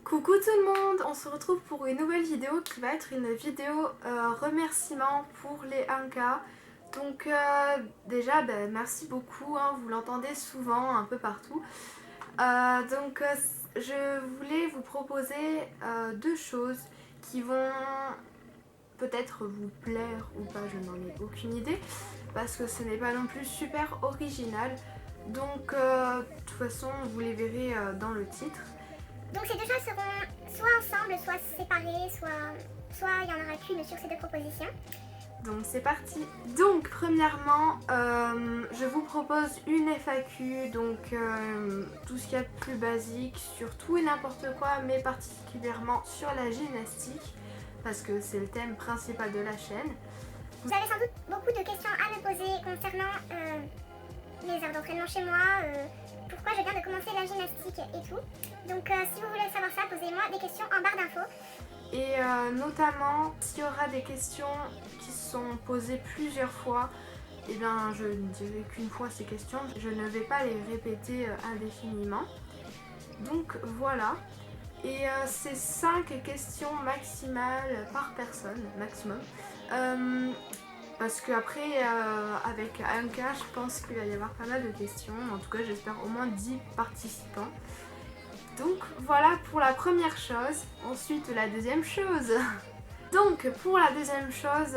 Coucou tout le monde, on se retrouve pour une nouvelle vidéo qui va être une vidéo remerciement pour les 1K. Donc déjà merci beaucoup, hein, vous l'entendez souvent un peu partout. Je voulais vous proposer deux choses qui vont peut-être vous plaire ou pas, je n'en ai aucune idée, parce que ce n'est pas non plus super original. Donc de toute façon vous les verrez dans le titre. Donc ces deux choses seront soit ensemble, soit séparées, soit il n'y en aura qu'une sur ces deux propositions. Donc c'est parti. Donc premièrement, je vous propose une FAQ, donc tout ce qu'il y a de plus basique sur tout et n'importe quoi, mais particulièrement sur la gymnastique, parce que c'est le thème principal de la chaîne. Vous avez sans doute beaucoup de questions à me poser concernant les heures d'entraînement chez moi, pourquoi je viens de commencer la gymnastique et tout. Donc si vous voulez savoir ça, posez-moi des questions en barre d'infos. Et notamment, s'il y aura des questions qui sont posées plusieurs fois, eh bien je ne dirai qu'une fois ces questions, je ne vais pas les répéter indéfiniment. Donc voilà. Et c'est 5 questions maximales par personne, maximum. Parce qu'après, avec 1K, je pense qu'il va y avoir pas mal de questions. En tout cas, j'espère au moins 10 participants. Donc voilà pour la première chose. Ensuite, la deuxième chose. Donc pour la deuxième chose,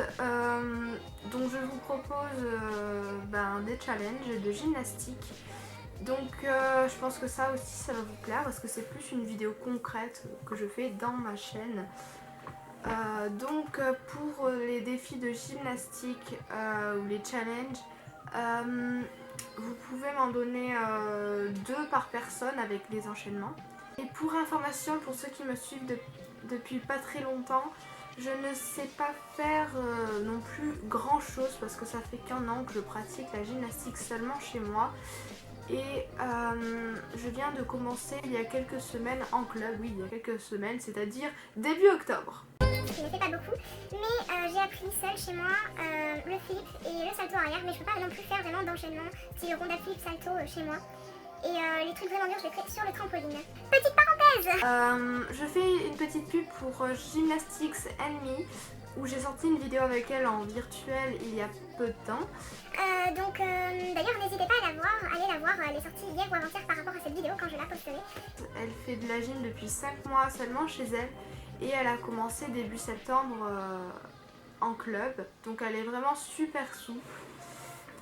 donc je vous propose des challenges de gymnastique. Donc je pense que ça aussi ça va vous plaire parce que c'est plus une vidéo concrète que je fais dans ma chaîne. Pour les défis de gymnastique ou les challenges, vous pouvez m'en donner 2 par personne avec les enchaînements. Et pour information, pour ceux qui me suivent depuis pas très longtemps, je ne sais pas faire non plus grand chose parce que ça fait qu'1 an que je pratique la gymnastique seulement chez moi. Et je viens de commencer il y a quelques semaines en club, oui il y a quelques semaines, c'est-à-dire début octobre. Je ne fais pas beaucoup, mais j'ai appris seule chez moi le flip et le salto arrière, mais je peux pas non plus faire vraiment d'enchaînement, c'est rondelle flip salto chez moi. Et les trucs vraiment durs, je les fais sur le trampoline. Petite parenthèse, je fais une petite pub pour Gymnastics Enemy, où j'ai sorti une vidéo avec elle en virtuel il y a peu de temps. D'ailleurs n'hésitez pas à la voir, allez la voir, elle est sortie hier ou avant-hier par rapport à cette vidéo quand je la posterai. Elle fait de la gym depuis 5 mois seulement chez elle et elle a commencé début septembre en club, donc elle est vraiment super souple.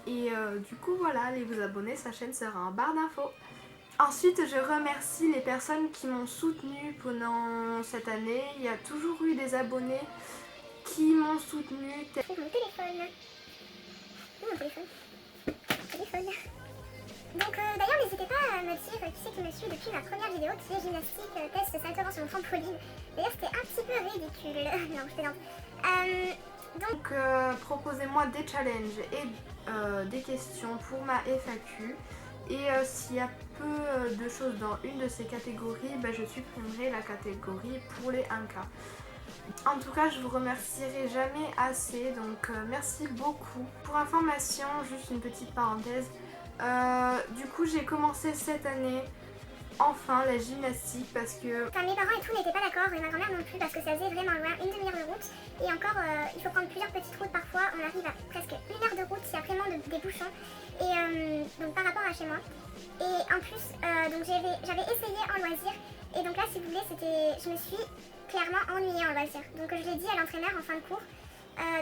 Et du coup voilà, allez vous abonner, sa chaîne sera en barre d'infos. Ensuite je remercie les personnes qui m'ont soutenue pendant cette année. Il y a toujours eu des abonnés qui m'ont soutenue. Mon téléphone. Mon téléphone. Donc d'ailleurs n'hésitez pas à me dire qui c'est qui me suit depuis ma première vidéo qui est gymnastique test salto sur mon trampoline. D'ailleurs c'était un petit peu ridicule. Non je plaisante. Donc proposez-moi des challenges et des questions pour ma FAQ. Et s'il y a peu de choses dans une de ces catégories, je supprimerai la catégorie pour les 1K. En tout cas, je vous remercierai jamais assez, donc merci beaucoup. Pour information, juste une petite parenthèse, du coup j'ai commencé cette année enfin la gymnastique parce que... Enfin, mes parents et tout n'étaient pas d'accord et ma grand-mère non plus parce que ça faisait vraiment loin, une demi-heure de route. Et encore, il faut prendre plusieurs petites routes parfois, on arrive à presque 1 heure de route, il y a vraiment des bouchons. Et donc par rapport à chez moi. Et en plus, j'avais essayé en loisir. Et donc là, si vous voulez, je me suis clairement ennuyée en loisir. Donc je l'ai dit à l'entraîneur en fin de cours.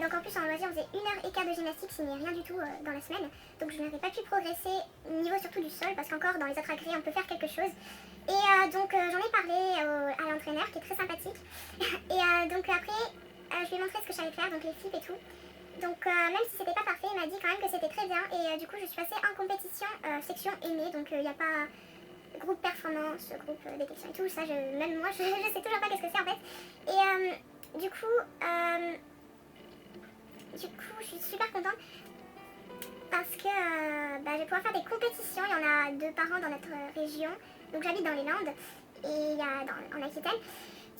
Donc en plus en loisir on faisait 1h15 de gymnastique, ce n'est rien du tout dans la semaine. Donc je n'avais pas pu progresser au niveau surtout du sol parce qu'encore dans les autres agrès on peut faire quelque chose. Et j'en ai parlé à l'entraîneur qui est très sympathique. Et donc après je lui ai montré ce que je savais faire, donc les flips et tout. Donc même si c'était pas parfait, il m'a dit quand même que c'était très bien. Et du coup je suis passée en compétition section aînée, donc il n'y a pas groupe performance, groupe détection et tout. Ça même moi je sais toujours pas qu'est-ce que c'est en fait. Et du coup je suis super contente parce que je vais pouvoir faire des compétitions. Il y en a 2 par an dans notre région. Donc j'habite dans les Landes et il y a en Aquitaine.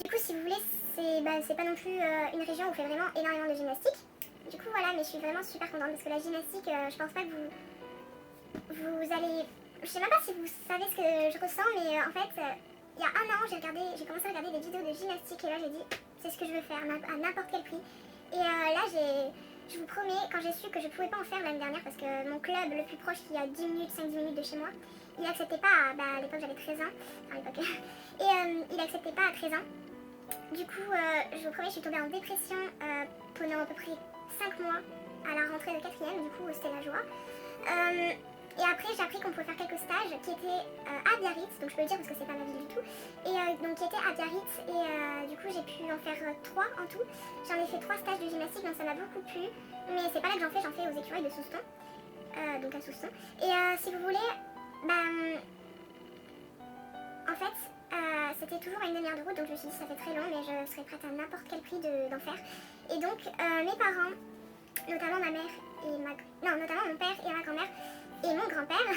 Du coup si vous voulez c'est pas non plus une région où on fait vraiment énormément de gymnastique. Du coup voilà, mais je suis vraiment super contente parce que la gymnastique je pense pas que vous allez... Je sais même pas si vous savez ce que je ressens, mais en fait il y a 1 an j'ai j'ai commencé à regarder des vidéos de gymnastique et là j'ai dit c'est ce que je veux faire à n'importe quel prix. Et là je vous promets, quand j'ai su que je pouvais pas en faire l'année dernière parce que mon club le plus proche qui est à 10 minutes, 5-10 minutes de chez moi, il acceptait pas, à l'époque j'avais 13 ans, enfin à l'époque, et il acceptait pas à 13 ans. Du coup, je vous promets, je suis tombée en dépression pendant à peu près 5 mois à la rentrée de 4e, du coup c'était la joie. Et après j'ai appris qu'on pouvait faire quelques stages qui étaient à Biarritz, donc je peux le dire parce que c'est pas ma ville du tout, et donc qui étaient à Biarritz et du coup j'ai pu en faire 3 en tout. J'en ai fait 3 stages de gymnastique donc ça m'a beaucoup plu, mais c'est pas là que j'en fais aux écureuils de Souston, donc à Souston. Et si vous voulez, en fait c'était toujours à 1 demi-heure de route, donc je me suis dit ça fait très long mais je serais prête à n'importe quel prix d'en faire. Et donc mes parents, notamment ma mère et notamment mon père et ma grand-mère et mon grand-père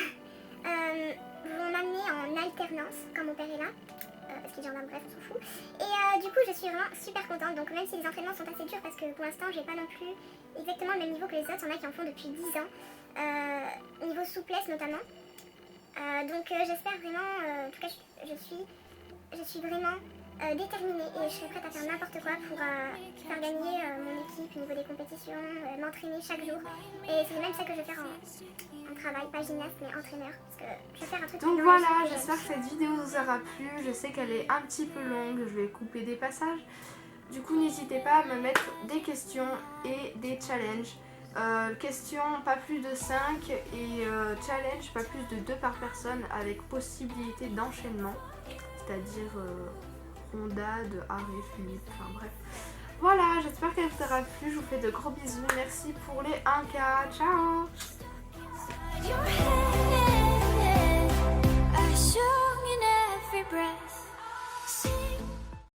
vont m'amener en alternance quand mon père est là, parce qu'il est gendarme, bref on s'en fout. Et du coup je suis vraiment super contente, donc même si les entraînements sont assez durs parce que pour l'instant j'ai pas non plus exactement le même niveau que les autres, il y en a qui en font depuis 10 ans, niveau souplesse notamment. Donc j'espère vraiment, en tout cas je suis vraiment déterminée et je serai prête à faire n'importe quoi pour faire gagner mon équipe au niveau des compétitions, m'entraîner chaque jour. Et c'est même ça que je vais faire en travail, pas gymnaste mais entraîneur, parce que je vais faire un truc. Donc voilà, j'espère que cette vidéo vous aura plu. Je sais qu'elle est un petit peu longue, je vais couper des passages. Du coup n'hésitez pas à me mettre des questions et des challenges. Questions pas plus de 5 et challenge pas plus de 2 par personne avec possibilité d'enchaînement, c'est-à-dire rondade, arrêt, Philippe, enfin bref. Voilà, j'espère qu'elle vous aura plu, je vous fais de gros bisous, merci pour les 1K, ciao. Your head, I sung in every breath.